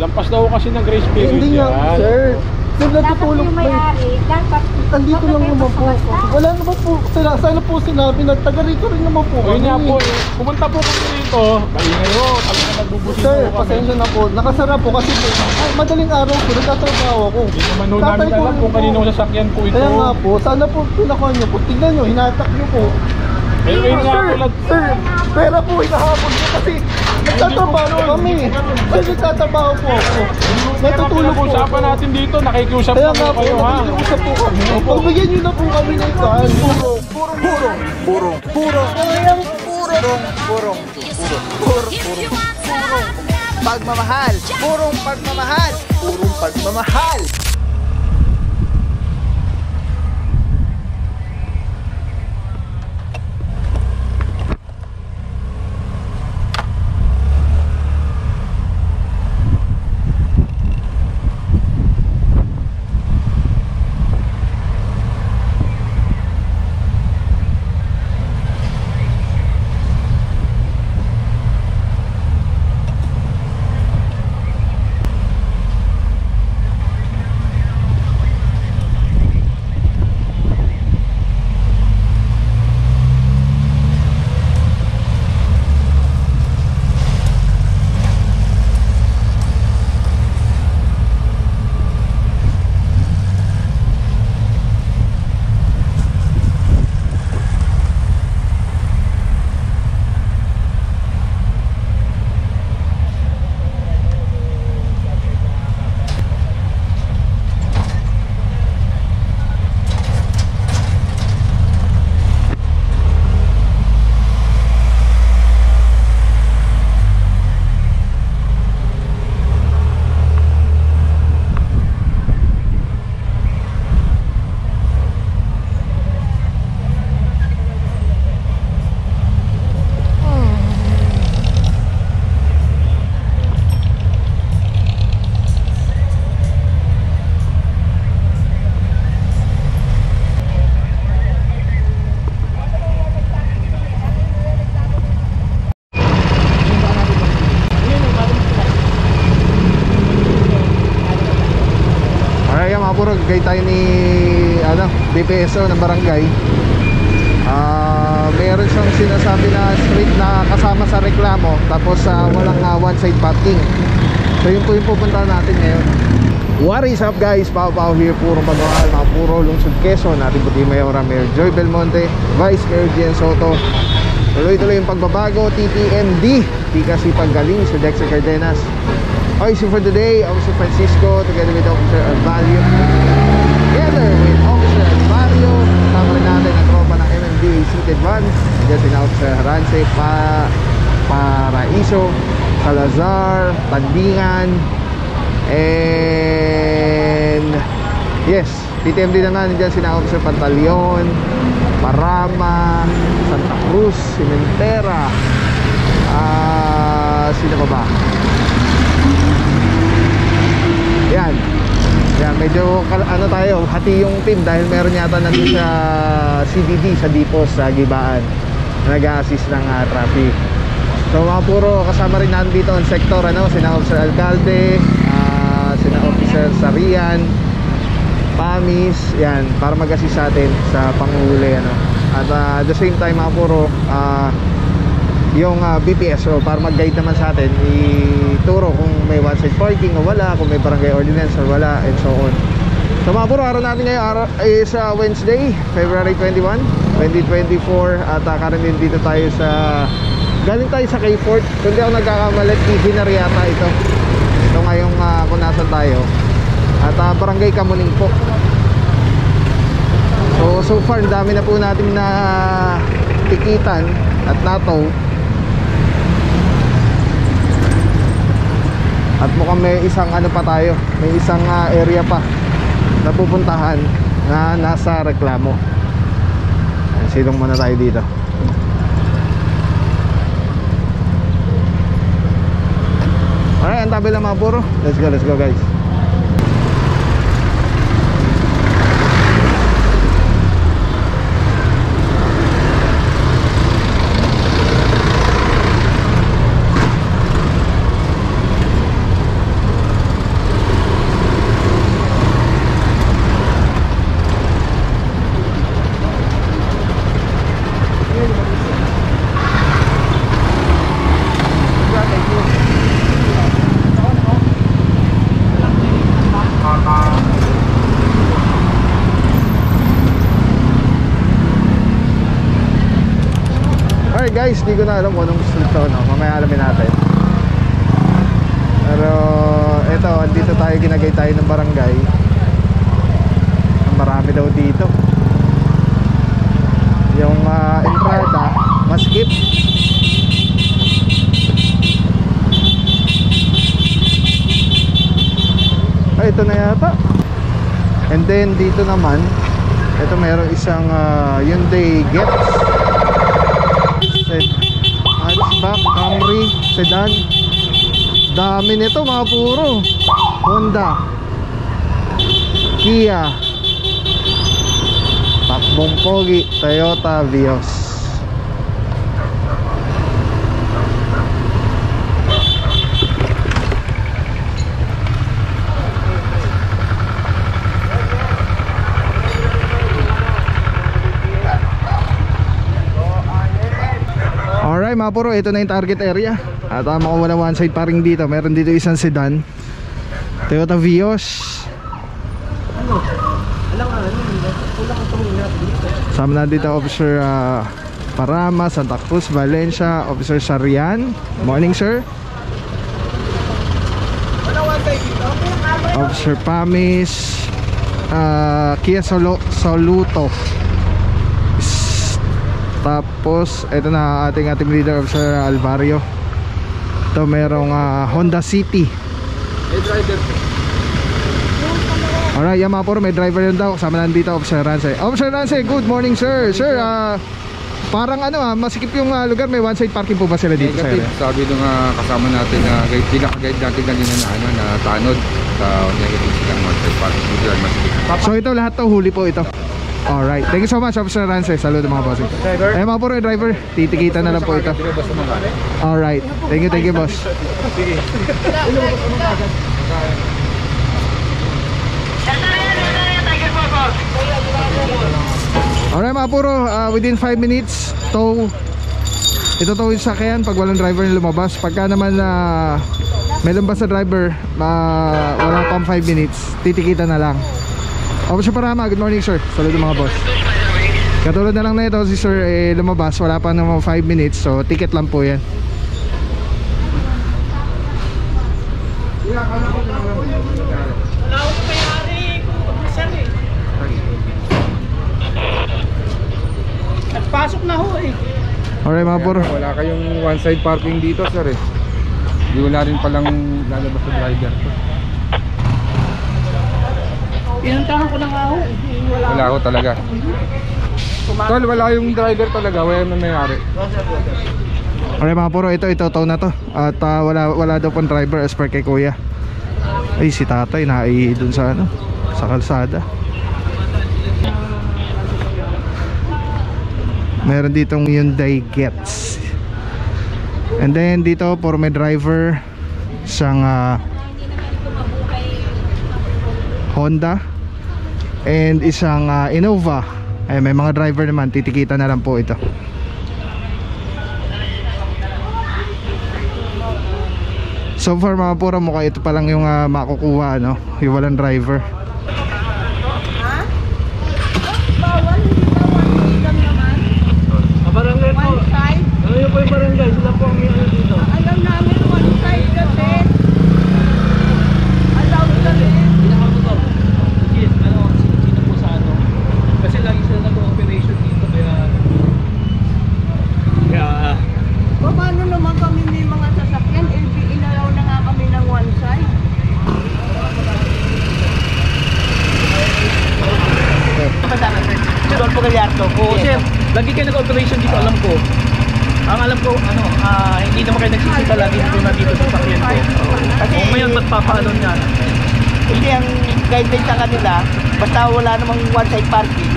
Lampas daw kasi ng grace period. Hindi nga, sir. Sir, natutulog yung may-ari, dapat andito lang naman po. Wala naman po. Sana po sinabi na taga rito rin naman po. Ayun nga po, pumunta po kami rito. Maingay ho, kami na nagbubusin Sir, po kami. pasensya na po. Nakasara po kasi po. Madaling araw po, nagtatrabaho ako. Hindi naman ho namin alam kung kaninong sasakyan po ito. Kaya nga po, sana po pinakuha nyo po. Tingnan nyo, hinatak nyo po. Ayun nga po lang. Sir, pera po hinahabol nyo kasi nagtatrabaho kami. Sir, nagtatrabaho po ako. Natutulog po. Usapan natin dito, nakikiusap Kaya po nga po, kayo ha. nakikiusap po kami. Pagbigyan nyo na po kami ng ikaan. Pagmamahal, purong pagmamahal, purong pagmamahal. Gay tayo ni DPSO ng barangay. Meron siyang sinasabi na street na kasama sa reklamo, tapos walang one side parking. So yun po yung pupuntahan natin ngayon. What is up guys, Pao here, purong pagmamahal, mga puro lungsod Quezon. Ating puti Mayora, Mayor Joy Belmonte, Vice Mayor Gian Soto. Tuloy-tuloy yung pagbabago, TTMD, Tika Sipag Galing, si Dexter Cardenas. Okay, so for today, Officer Francisco together with Officer Alvalio, together with Officer Alvalio, kasama rin natin ang tropa ng MMDA Seated Vans. Diyan si Officer Harance, Paraiso, Salazar, Tandingan, and yes, TTMD naman. Diyan si Officer Pantaleon, Parama, Santa Cruz, Cimentera, sino pa ba? Yan. Yan, medyo ano tayo, hati yung team dahil meron yata nandun sa CBD, sa Dipos, sa Gibaan, nag-a-assist ng traffic. So mga puro kasama rin natin dito ang sektor, sina Officer Alcalde, sina Officer Sarian, Pamis, yan, para mag-assist sa atin sa panguhuli, At at the same time mga puro, yung BPSO para mag-guide naman sa atin, ituro kung may one side parking o wala, kung may barangay ordinance or wala, and so on. So mga puro, araw natin ngayon is Wednesday, February 21, 2024. At currently dito tayo sa, galing tayo sa K-Fort. Kung di ako nagkakamali, Hinar yata ito. Ito ngayong kung nasan tayo. At barangay Kamuning po. So far, dami na po natin na tikitan at nataw. At mukhang may isang pa tayo, may isang area pa na pupuntahan na nasa reklamo. Silong muna tayo dito. Alright, ang tabi lang mga puro. Let's go guys. guys, di ko na alam kung anong street to, no? Mamaya alamin natin. Pero eto, andito tayo, ginagay tayo ng barangay. Marami daw dito. Yung entrada, maskip. Ay, ito na yata. And then dito naman, ito meron isang Hyundai Getz, hatchback, Camry, sedan. Dami nito mga puro. Honda, Kia, takbong pogi, Toyota Vios. Alright mga puro, ito na yung target area. At makuha na one side parking dito. Meron dito isang sedan, Toyota Vios. Sama na dito Officer Parama, Santa Cruz, Valencia, Officer Sarian. Morning sir. Officer Pamis, Kia Soluto. Tapos ito na ating team leader, Officer Alvario. Ito merong Honda City. May driver. Alright, yan mga puro, may driver yun daw. Kasama nandito, Officer Rance. Officer Rance, good morning sir. Sir, parang masikip yung lugar. May one side parking po ba sila dito sa area? Negative, sabi nung kasama natin na pinaka-guide natin kanina na tanod sa negative silang one side parking dito lang masikip. So ito lahat to, huli po ito. Alright, thank you so much Officer Rance. Saludo mga bossing. Ay mga puro, yung driver, titikita na lang po ito. Alright, thank you boss. Alright mga puro, within 5 minutes tow. Ito tow yung sakyan pag walang driver na lumabas. Pagka naman may lumabas na driver, wala pang 5 minutes, titikita na lang. Officer Parama, good morning sir. Saludo mga boss. Katulad na lang na ito, si sir lumabas, wala pa naman 5 minutes, so ticket lang po yan. Pasok na ho eh. Alright mga puro. Wala kayong one side parking dito sir eh. Di wala rin palang lalabas sa driver. Pinuntahan ko na nga ho. Wala ko talaga. Tol, wala yung driver talaga. Wala na mayari. Alright mga puro, ito tow na to. At wala daw pong driver as per kay kuya. Ay si tatay naihi dun sa sa kalsada. Meron ditong Hyundai Getz. And then dito for may driver isang Honda and isang Innova. Ay may mga driver naman, titikita na lang po ito. So far mga pura, mukha ito pa lang yung makukuha yung walang driver. Barangay po. One side? Ano yung po yung barangay? Sila po ang dito. Alam namin, one side kasi. Allowed kami. Pinakal ko to. Yes, sino po sa kasi lagi sila nag-operation dito kaya paano naman kami may mga sasakyan? Inalaw na nga kami ng one side. Si Dolfo Gallardo po. Sir, lagi kayo nag-operation dito, alam ko. Ang alam ko, hindi naman kayo nagsisita lagi dito sa sakyan ko. Kasi ngayon, ba't papaano niya? Hindi, ang guideline sa kanila, basta wala namang one-side parking.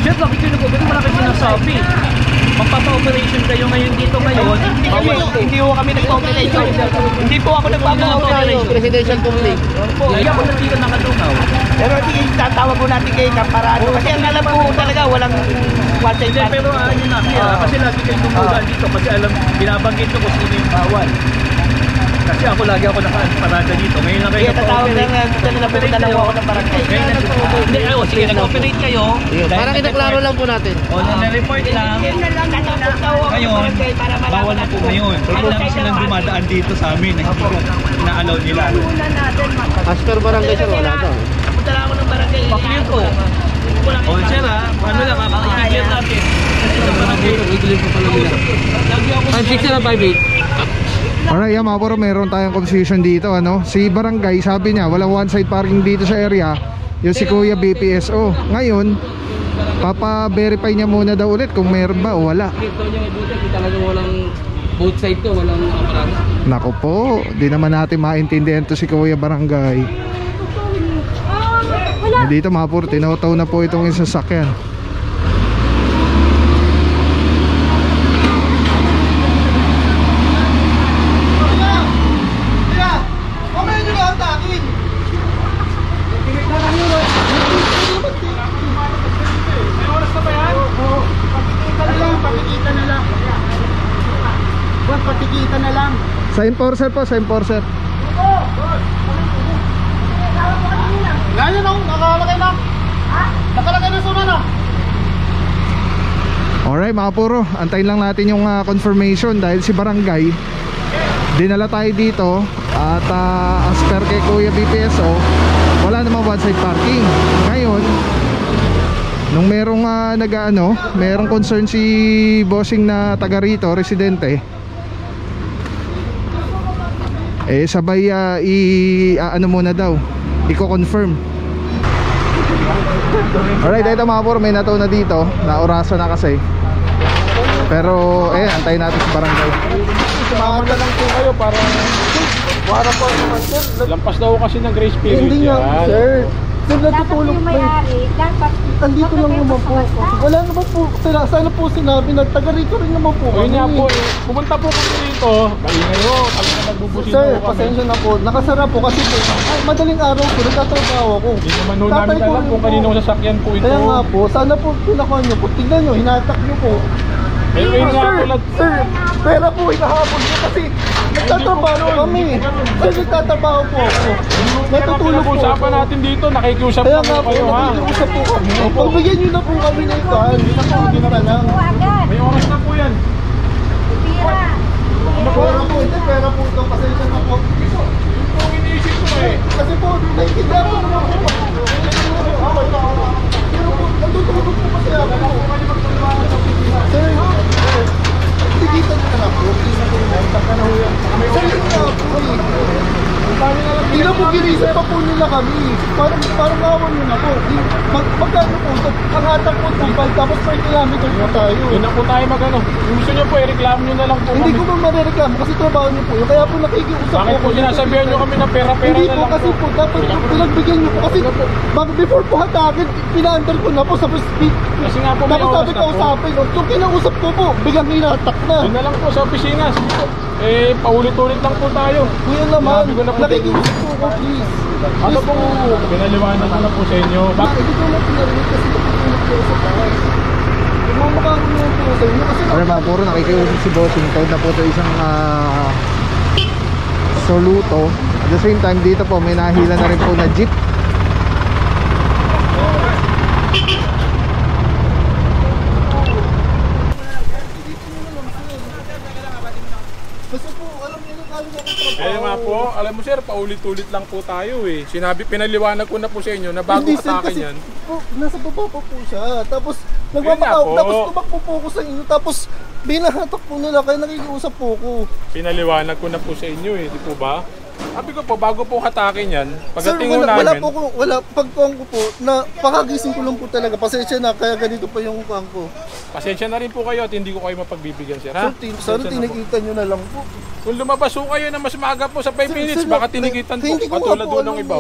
Sir, lagi kayo nag-operation, wala kayo sinasabi. Magpapa-operation kayo ngayon dito ngayon. Hindi po kami nagpa-operation. Hindi po ako nagpapa-operation. Presidential complaint. Hindi ako nandito nakatunaw. Pero hindi tatawag po natin kayo para kasi ang alam po talaga walang one-side parking. Pero yun na, kasi lagi kayo tumugan dito kasi alam, binabanggit ko kung sino yung bawal. Kasi ako lagi ako nakaparada dito. Ngayon lang kayo Kaya tatawag na nga, pumunta lang ako ng barangay. Hindi, sige, nag-operate kayo. Para kinaklaro lang po natin. O, na-report lang. Ngayon, bawal na po ngayon. Wala lang silang dumadaan dito sa amin na hindi ko na-allow nila. As per barangay sir, wala daw. Pumunta lang ako ng barangay. Pa-clear ko. O, sir ha, paano lang ha, pa-clear natin. Alright, yan mga bro, meron tayong confusion dito, ano? Si barangay, sabi niya, walang one side parking dito sa area. Yung si Kuya BPSO. Ngayon, papa-verify niya muna daw ulit kung meron ba o wala. Talagang walang both side to, walang aparado. Nako po, di naman natin maintindihan to si Kuya Barangay. Dito mga bro, tinotaw na po itong sasakyan. Patikita na lang. Sa enforcer po, sa enforcer. Ganyan o, nakalagay na. Nakalagay na suna na. Alright mga puro, antayin lang natin yung confirmation dahil si barangay dinala tayo dito at as per kay Kuya BPSO wala namang one side parking. Ngayon nung merong merong concern si bossing na taga rito, residente, sabay muna daw, i-confirm. Alright, ito mga puro, may nataw na dito, naurasan na kasi. Pero antayin natin sa barangay. Sumama lang po kayo para wala po naman sir. Lampas daw kasi ng grace period. Hindi nga sir. Sir, natutulog po. Andito lang naman po. Wala naman po. Sana po sinabi na taga rito rin naman po. Ayun nga po. Pumunta po kami rito. Maingay ho. Kami na nagbubusino po kami. Sir, pasensya na po. Nakasara po kasi po. Madaling araw po. Nagtatrabaho ako. Hindi naman nun namin alam kung kaninong sasakyan po ito. Kaya nga po. Sana po pinakuha nyo po. Tignan nyo. Hinatak nyo po. Sir, pera po hinahabol nyo kasi nagtatrabaho kami. Sir, nagtatrabaho po ako. Natutulog po. Usapan natin dito, nakikiusap po kayo ha. Nakikiusap po kami. Pagbigyan nyo na po kami ng ikan. Hindi na lang. May oras na po yan. Pera po, hindi pera po ito. Pasensya na po. Ito ang iniisip ko kasi po, naiintindihan po naman po. Pero po, natutulog po kasi ako. Sir, tigitan nyo na lang po. Sir, yun na po. Hindi na po ginisip pa po nila kami. Parang awan nyo na po. Magkano po, ang hatak po tumpal, tapos per kilometer po tayo. Yun na po tayo magano. Gusto nyo po, i-reklamo nyo na lang po. Hindi ko ba marireklamo kasi trabaho nyo po. Kaya po nakikiusap po. Bakit po sinasabihan nyo kami na pera-pera na lang po? Hindi po kasi po, dapat po pinagbigyan nyo po. Kasi before po hatakin, pina-under ko na po sa speed. Kasi nga po may oras na po. Kausapin. So kinausap ko po, biglang hinatak na. Yun na lang po sa opisina. Paulit-ulit lang po tayo. Kuya naman, nakikiusap po ko please. Ano po, pinaliwanag ko na po sa inyo. Bakit? Hindi ko na pinarinig kasi napitulog ko sa bahay. Mamakakot naman po sa inyo kasi... Alright mga puro, nakikiusap si bossing. Tawag na po ito isang soluto. At the same time dito po may nahila na rin po na jeep. Kasi po, alam niyo yung kali ko trabaho. Eh nga po, alam mo sir, paulit-ulit lang po tayo eh. pinaliwanag ko na po sa inyo na bago atakin yan. Po, nasa baba pa po siya. Tapos nagpapakawag, tapos tumakbo po ko sa inyo. Tapos binahatak po nila, kaya nakikiusap po ko. Pinaliwanag ko na po sa inyo eh, di po ba? Sabi ko po, bago po hatakin yan, pagdating Sir, namin... pagkuhan ko po, na pakagising ko lang po talaga. Pasensya na, kaya ganito pa yung kuhan ko. Pasensya na rin po kayo at hindi ko kayo mapagbibigyan sir, ha? Sana tinikita nyo na lang po. Kung lumabas po kayo na mas maaga po sa 5 minutes, baka tinikitan po, katulad doon ng iba.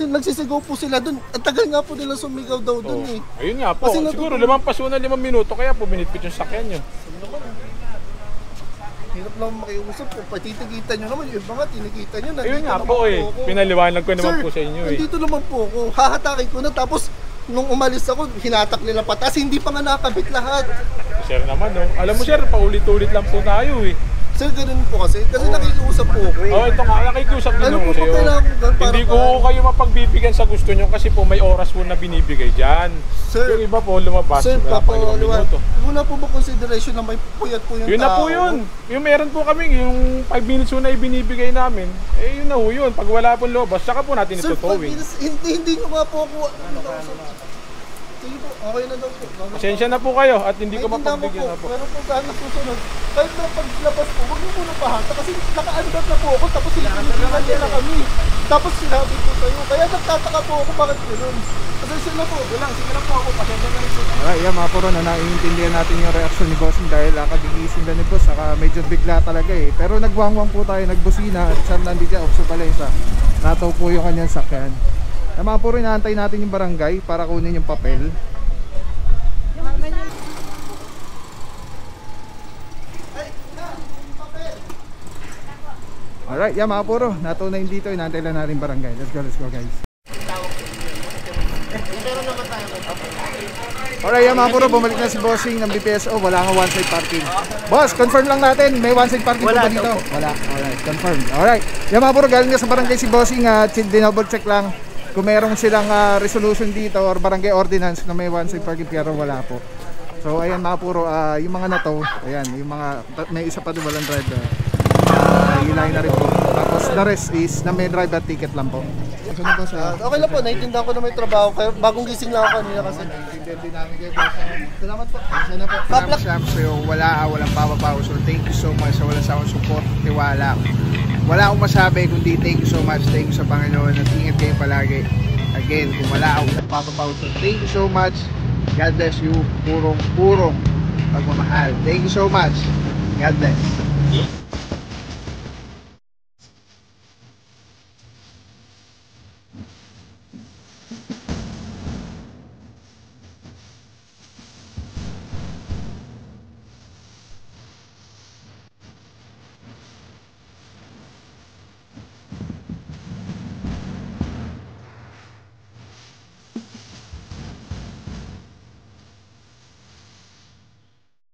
Nagsisigaw po sila doon. Ang tagal nga po nila sumigaw daw doon eh. Ayun nga po, siguro lumampas po na 5 minuto, kaya po binitbit yung sakyan nyo. Hirap lang makiusap po. Patitigita nyo naman. Yung iba nga, tinikita nyo. Ayun nga po eh. Pinaliwanag ko naman po sa inyo eh. Nandito naman po ako. Hahatakin ko na. Tapos, nung umalis ako, hinatak nila patas. Hindi pa nga nakabit lahat. Sir naman no. Alam mo sir, paulit-ulit lang po tayo eh. Sir, ganun po kasi nakikiusap po ako. Oh, ito nga, nakikiusap din Ano ako po ba sa'yo. kailangan ko gawin para Hindi ko kayo mapagbibigyan sa gusto nyo kasi po may oras po na binibigay dyan. Sir, Yung iba po lumabas, Sir, wala pa 5 minuto. wala po ba consideration na may puyat po yung Yun na po tao? yun. Yung meron po kami, yung 5 minutes po na ibinibigay namin, eh yun na po yun. Pag wala po lumabas, saka po natin Sir, itutowing. hindi nyo nga po ako. Sige po, okay na daw po. Pasensya na po kayo at hindi ko Naiintindihan mapagbigyan na po. Pero kung gaano susunod, kahit na paglabas po, huwag niyo po nang pahata kasi naka-undock na po ako tapos sinipinigilan niya na kami. Tapos sinabi ko sa'yo, kaya nagtataka po ako bakit gano'n. Pasensya na po. Wala, sige lang po ako, pasensya na rin po. Alright, yan mga puro na naiintindihan natin yung reaksyon ni Bossing dahil kagigising lang ni Boss, saka medyo bigla talaga eh. Pero nagwangwang po tayo, nagbusina at saan nandito siya, Opso Palensa. Nataw po yung kanyang sakyan. Na mga puro, inaantay natin yung barangay para kunin yung papel. Alright, yan mga puro, nataw na yun dito, inaantay lang natin barangay. Let's go guys. Alright, yan mga puro, bumalik na si Bossing ng BPSO, wala nga one side parking. Boss, confirm lang natin, may one side parking Wala ba dito? daw. Wala. Alright, confirm. Alright, yan mga puro, galing na sa barangay si Bossing, dinouble check lang kung merong silang resolution dito or barangay ordinance na may one side parking pero wala po. So ayan mga puro, yung mga na to, ayan, yung mga, may isa pa doon walang driver. Hilahin na rin po. Tapos the rest is na may driver ticket lang po. Okay lang po, naiintindihan ko na may trabaho. Kaya bagong gising lang ako kanina kasi. Naiintindihan din namin kayo, boss. Salamat po. Sana po. Salamat siya sa'yo. Walang papabaw. So thank you so much sa walang sawang support, tiwala. Wala akong masabi kundi thank you so much. Thank you sa Panginoon at ingat kayo palagi. Again, kung wala akong papabaw. So thank you so much. God bless you. Purong pagmamahal. Thank you so much. God bless.